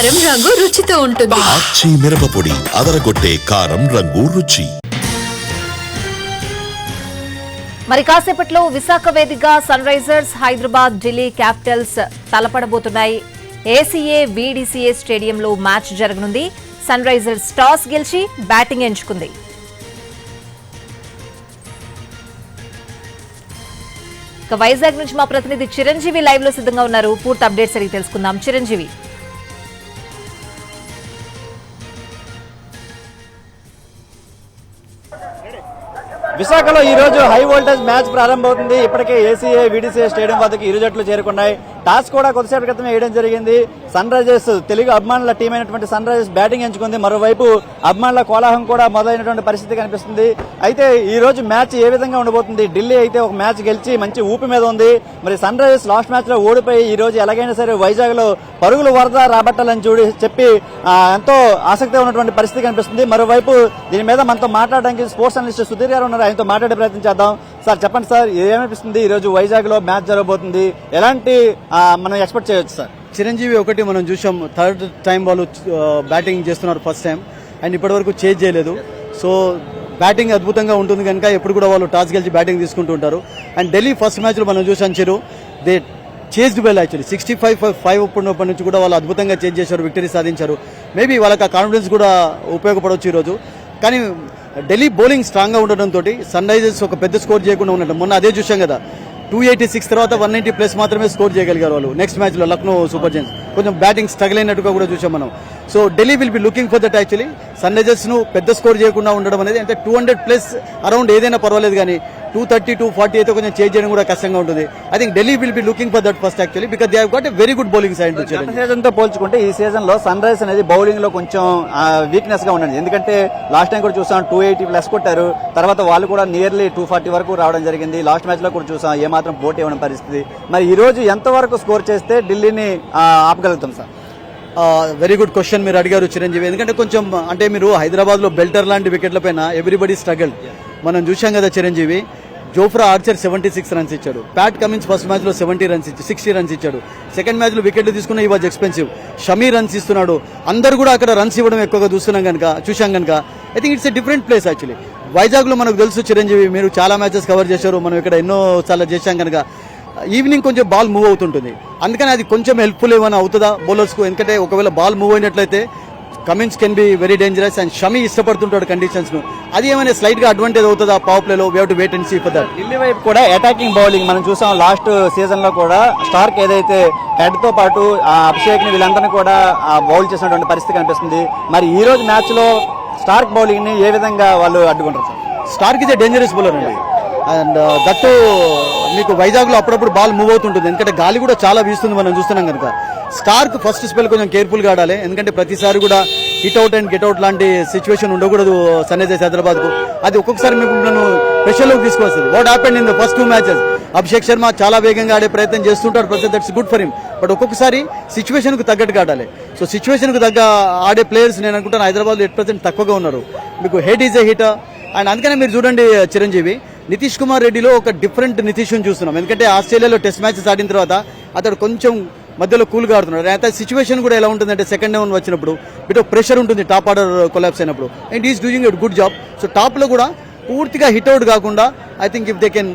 కారం రంగు రుచితో ఉంటుంది. ఆచి మిరపపొడి అదరగొట్టే కారం రంగు రుచి. మరి కాసేపట్లో విశాఖ వేదికగా Sunrisers Hyderabad Delhi Capitals తలపడబోతున్నాయి. ఏసీఏ వీడీసీఏ స్టేడియంలో మ్యాచ్ జరగనుంది. సన్ రైజర్స్ టాస్ గెలిచి బ్యాటింగ్ ఎంచుకుంది. ఇక వైజాగ్ నుంచి మా ప్రతినిధి చిరంజీవి లైవ్ లో సిద్ధంగా ఉన్నారు. పూర్తి అప్డేట్స్ అడిగి తెలుసుకుందాం. చిరంజీవి, విశాఖలో ఈ రోజు హై వోల్టేజ్ మ్యాచ్ ప్రారంభమవుతుంది. ఇప్పటికే ఏసీఏ వీడీసీఏ స్టేడియం వద్దకు ఇరు జట్లు చేరుకున్నాయి. టాస్ కూడా కొద్దిసేపటి క్రితం వేయడం జరిగింది. సన్ రైజర్స్ తెలుగు అభిమానుల టీం అయినటువంటి సన్ రైజర్స్ బ్యాటింగ్ ఎంచుకుంది. మరోవైపు అభిమానుల కోలాహలం కూడా మొదలైనటువంటి పరిస్థితి కనిపిస్తుంది. అయితే ఈ రోజు మ్యాచ్ ఏ విధంగా ఉండబోతుంది? ఢిల్లీ అయితే ఒక మ్యాచ్ గెలిచి మంచి ఊపి మీద ఉంది. మరి సన్ రైజర్స్ లాస్ట్ మ్యాచ్ లో ఓడిపోయి ఈ రోజు ఎలాగైనా సరే వైజాగ్ లో పరుగులు వరద రాబట్టాలని చెప్పి ఎంతో ఆసక్తి ఉన్నటువంటి పరిస్థితి కనిపిస్తుంది. మరోవైపు దీని మీద మనతో మాట్లాడడానికి స్పోర్ట్స్ అనలిస్ట్ సుధీర్ గారు ఉన్నారు. ఆయనతో మాట్లాడే ప్రయత్నం చేద్దాం. సార్ చెప్పండి సార్, ఏమనిపిస్తుంది? ఈ రోజు వైజాగ్ లో మ్యాచ్ జరగబోతుంది, ఎలాంటి మనం ఎక్స్పెక్ట్ చేయొచ్చు సార్? చిరంజీవి ఒకటి మనం చూసాం, థర్డ్ టైం వాళ్ళు బ్యాటింగ్ చేస్తున్నారు ఫస్ట్ టైం, అండ్ ఇప్పటి వరకు చేంజ్ చేయలేదు. సో బ్యాటింగ్ అద్భుతంగా ఉంటుంది కనుక ఎప్పుడు కూడా వాళ్ళు టాస్ గెలిచి బ్యాటింగ్ తీసుకుంటూ ఉంటారు. అండ్ ఢిల్లీ ఫస్ట్ మ్యాచ్ లో మనం చూసాం చిరు, దే చేజ్డ్ వెల్ యాక్చువల్లీ 65-5 ఉన్నప్పటి నుంచి కూడా వాళ్ళు అద్భుతంగా చేంజ్ చేశారు, విక్టరీ సాధించారు. మేబీ వాళ్ళకి ఆ కాన్ఫిడెన్స్ కూడా ఉపయోగపడవచ్చు ఈరోజు. కానీ ఢిల్లీ బౌలింగ్ స్ట్రాంగ్ గా ఉండడంతో సన్ రైజర్స్ ఒక పెద్ద స్కోర్ చేయకుండా ఉండడం, మొన్న అదే చూసాం కదా, 286 తర్వాత 190+ మాత్రమే స్కోర్ చేయగలిగారు వాళ్ళు. నెక్స్ట్ మ్యాచ్ లో లక్నో సూపర్ జైంట్స్ కొంచెం బ్యాటింగ్ స్ట్రగుల్ అయినట్టుగా కూడా చూసాం మనం. So Delhi will be looking for that actually. Sunrisers ను పెద్ద స్కోర్ చేయకుండా ఉండడం అనేది, అంటే 200+ అరౌండ్ ఏదైనా పర్వాలేదు, కానీ 230, 240 అయితే కొంచెం చేంజ్ చేయడం కూడా కష్టంగా ఉంటుంది. I think Delhi will be looking for that first actually, because they have got a very good bowling side. Season తో పోల్చుకుంటే ఈ సీజన్ లో సన్ రైజర్స్ అనేది బౌలింగ్ లో కొంచెం వీక్నెస్ గా ఉండండి. ఎందుకంటే లాస్ట్ టైం కూడా చూసాం 280+ కొట్టారు, తర్వాత వాళ్ళు కూడా నియర్లీ 240 వరకు రావడం జరిగింది. లాస్ట్ మ్యాచ్ లో కూడా చూసాం ఏమాత్రం పోటీ ఇవ్వడం పరిస్థితి. మరి ఈ రోజు ఎంత వరకు స్కోర్ చేస్తే ఢిల్లీని ఆపగలుగుతాం సార్? వెరీ గుడ్ క్వశ్చన్ మీరు అడిగారు చిరంజీవి. ఎందుకంటే కొంచెం అంటే మీరు హైదరాబాద్ లో బెల్టర్ లాంటి వికెట్ల పైన ఎవ్రీబడి స్ట్రగల్ మనం చూసాం కదా చిరంజీవి. జోఫ్రా ఆర్చర్ 76 రన్స్ ఇచ్చాడు. ప్యాట్ కమిన్స్ ఫస్ట్ మ్యాచ్ లో 70 రన్స్ 60 రన్స్ ఇచ్చాడు. సెకండ్ మ్యాచ్ లో వికెట్లు తీసుకున్న ఈ వాజ్ ఎక్స్పెన్సివ్. షమీ రన్స్ ఇస్తున్నాడు. అందరు కూడా అక్కడ రన్స్ ఇవ్వడం ఎక్కువగా చూసాం కనుక I think it's a different place actually. Vizag లో మనకు తెలుసు చిరంజీవి, మీరు చాలా మ్యాచెస్ కవర్ చేశారు, మనం ఇక్కడ ఎన్నో చాలా చేశాం కనుక ఈవినింగ్ కొంచెం బాల్ మూవ్ అవుతుంటుంది. అందుకని అది కొంచెం హెల్ప్ఫుల్ ఏమైనా అవుతుందా బౌలర్స్ కు? ఎందుకంటే ఒకవేళ బాల్ మూవ్ అయినట్లయితే Cummins can be very dangerous, and Shami ఇష్టపడుతుంటాడు కండిషన్స్ ను. అది ఏమైనా స్లైట్ గా అడ్వాంటేజ్ అవుతుందా పవర్ ప్లే లో? We have to wait and see for that. Delhi వైపు కూడా అటాకింగ్ బౌలింగ్ మనం చూసాం లాస్ట్ సీజన్ లో కూడా. స్టార్క్ ఏదైతే హెడ్ తో పాటు అభిషేక్ ని వీళ్ళందరినీ కూడా బౌల్ చేసినటువంటి పరిస్థితి కనిపిస్తుంది. మరి ఈ రోజు మ్యాచ్ లో స్టార్క్ బౌలింగ్ ని ఏ విధంగా వాళ్ళు అడ్డుకుంటారు sir? Starc is a dangerous bowler అండి, అండ్ దట్టు మీకు వైజాగ్ లో అప్పుడప్పుడు బాల్ మూవ్ అవుతుంటుంది, ఎందుకంటే గాలి కూడా చాలా వీస్తుంది మనం చూస్తున్నాం కనుక. స్టార్క్ ఫస్ట్ స్పెల్ కొంచెం కేర్ఫుల్ గా ఆడాలి, ఎందుకంటే ప్రతిసారి కూడా hit out and get out లాంటి సిచ్యువేషన్ ఉండకూడదు సన్ రైజర్స్ హైదరాబాద్ కు. అది ఒక్కొక్కసారి మీకు నన్ను ప్రెషర్ లోకి తీసుకొస్తుంది. What happened in the first 2 matches? Abhishek Sharma చాలా వేగంగా ఆడే ప్రయత్నం చేస్తుంటాడు, ప్రతి that's good for him. But ఒక్కొక్కసారి సిచ్యువేషన్ కు తగ్గట్టుగా ఆడాలి. సో సిచ్యువేషన్ కు తగ్గ ఆడే ప్లేయర్స్ నేను అనుకుంటాను హైదరాబాద్ లో 8% తక్కువగా ఉన్నారు. మీకు head is a hitter, and అందుకనే మీరు చూడండి చిరంజీవి, నితీష్ కుమార్ రెడ్డిలో ఒక డిఫరెంట్ నితీష్ చూస్తున్నాం. ఎందుకంటే ఆస్ట్రేలియాలో టెస్ట్ మ్యాచెస్ ఆడిన తర్వాత అతడు కొంచెం మధ్యలో కూల్గా ఆడుతున్నాడు. అయితే సిచ్యువేషన్ కూడా ఎలా ఉంటుందంటే సెకండ్ డౌన్ వచ్చినప్పుడు బిట్ ఆఫ్ ప్రెషర్ ఉంటుంది టాప్ ఆర్డర్ కొలాప్స్ అయినప్పుడు, and is doing a good job. So top లో కూడా పూర్తిగా హిట్ అవుట్ కాకుండా I think if they can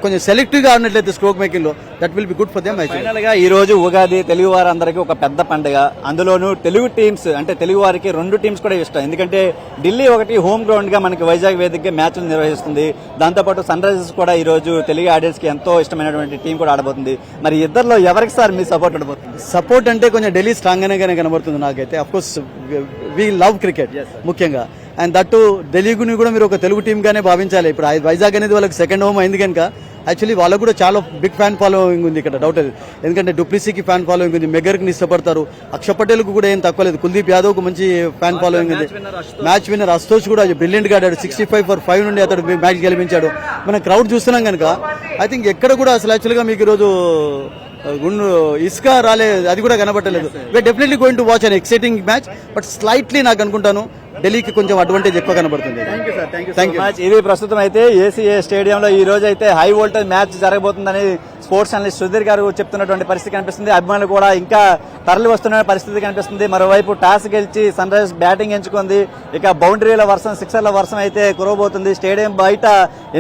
కొంచెం సెలెక్టివ్ గా ఆడినట్లయితే స్ట్రోక్ మేకింగ్ లో that will be good for them. Final గా ఈ రోజు ఉగాది తెలుగు వారందరికీ ఒక పెద్ద పండుగ. అందులోనూ తెలుగు టీమ్స్ అంటే తెలుగు వారికి 2 టీమ్స్ కూడా ఇష్టం. ఎందుకంటే ఢిల్లీ ఒకటి హోమ్ గ్రౌండ్ గా మనకి వైజాగ్ వేదికగా మ్యాచ్లు నిర్వహిస్తుంది. దాంతోపాటు సన్ రైజర్స్ కూడా ఈ రోజు తెలుగు ఆడియన్స్ కి ఎంతో ఇష్టమైనటువంటి టీం కూడా ఆడబోతుంది. మరి ఇద్దరులో ఎవరికి సార్ మీ సపోర్ట్ ఉండబోతుంది? సపోర్ట్ అంటే కొంచెం ఢిల్లీ స్ట్రాంగ్ గానే కనబడుతుంది నాకైతే. Of course we love cricket ముఖ్యంగా, అండ్ దట్టు ఢిల్లీని కూడా మీరు ఒక తెలుగు టీమ్ గానే భావించాలి. ఇప్పుడు వైజాగ్ అనేది వాళ్ళకి సెకండ్ హోమ్ అయింది కనుక యాక్చువల్లీ వాళ్ళకు కూడా చాలా బిగ్ ఫ్యాన్ ఫాలోయింగ్ ఉంది ఇక్కడ, డౌట్ లేదు. ఎందుకంటే డూప్లిసీకి ఫ్యాన్ ఫాలోయింగ్ ఉంది, మెగర్కి ఇష్టపడతారు, అక్షర్ పటేల్ కు కూడా ఏం తక్కువ లేదు, కుల్దీప్ యాదవ్ కు మంచి ఫ్యాన్ ఫాలోయింగ్ ఉంది. మ్యాచ్ విన్నర్ అశుతోష్ కూడా బ్రిలియంట్ గా ఆడాడు, 65/5 నుండి అతడు మ్యాచ్ గెలిపించాడు. మనం క్రౌడ్ చూస్తున్నాం కనుక ఐ థింక్ ఎక్కడ కూడా అసలు యాక్చువల్గా మీకు ఈరోజు ఇసుక రాలేదు, అది కూడా కనబట్టలేదు. We're definitely going to watch an exciting match, but slightly నాకు అనుకుంటాను ఢిల్లీకి కొంచెం అడ్వాంటేజ్ ఎక్కువ కనబడుతుంది. Thank you. ఇది ప్రస్తుతం అయితే ఏసీఏ స్టేడియంలో ఈ రోజు అయితే హై వోల్టేజ్ మ్యాచ్ జరగబోతుందని స్పోర్ట్స్ అనలిస్ట్ సుధీర్ గారు చెప్తున్నటువంటి పరిస్థితి కనిపిస్తుంది. అభిమానులు కూడా ఇంకా తరలి వస్తున్న పరిస్థితి కనిపిస్తుంది. మరోవైపు టాస్ గెలిచి సన్ రైజర్స్ బ్యాటింగ్ ఎంచుకుంది. ఇక బౌండరీల వర్షం, సిక్సర్ల వర్షం అయితే కురవబోతుంది. స్టేడియం బయట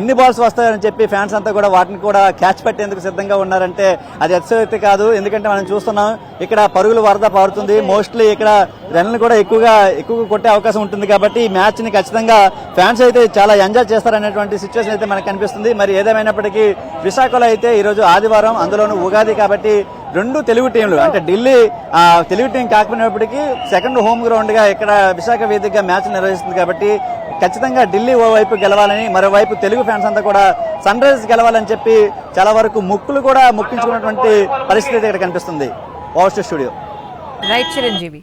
ఎన్ని బాల్స్ వస్తాయని చెప్పి ఫ్యాన్స్ అంతా కూడా వాటిని కూడా క్యాచ్ పెట్టేందుకు సిద్ధంగా ఉన్నారంటే అది అతిశయోక్తి కాదు. ఎందుకంటే మనం చూస్తున్నాం ఇక్కడ పరుగులు వరద పారుతుంది. మోస్ట్లీ ఇక్కడ రన్లు కూడా ఎక్కువగా కొట్టే అవకాశం ఉంటుంది. కాబట్టి ఈ మ్యాచ్ ని ఖచ్చితంగా ఫ్యాన్స్ అయితే చాలా ఎంజాయ్ చేస్తారనేటువంటి సిచ్యువేషన్ అయితే మనకు కనిపిస్తుంది. మరి ఏదేమైనప్పటికీ విశాఖలో అయితే ఈ రోజు ఆదివారం, అందులోనూ ఉగాది కాబట్టి రెండు తెలుగు టీంలు అంటే ఢిల్లీ తెలుగు టీం కాకపోయినప్పటికీ సెకండ్ హోమ్ గ్రౌండ్ గా ఇక్కడ విశాఖ వేదికగా మ్యాచ్ నిర్వహిస్తుంది. కాబట్టి ఖచ్చితంగా ఢిల్లీ ఓవైపు గెలవాలని, మరోవైపు తెలుగు ఫ్యాన్స్ అంతా కూడా సన్ రైజర్స్ గెలవాలని చెప్పి చాలా వరకు ముక్కులు కూడా ముక్కించుకున్నటువంటి పరిస్థితి ఇక్కడ కనిపిస్తుంది. Over to studio. Right Chiranjeevi.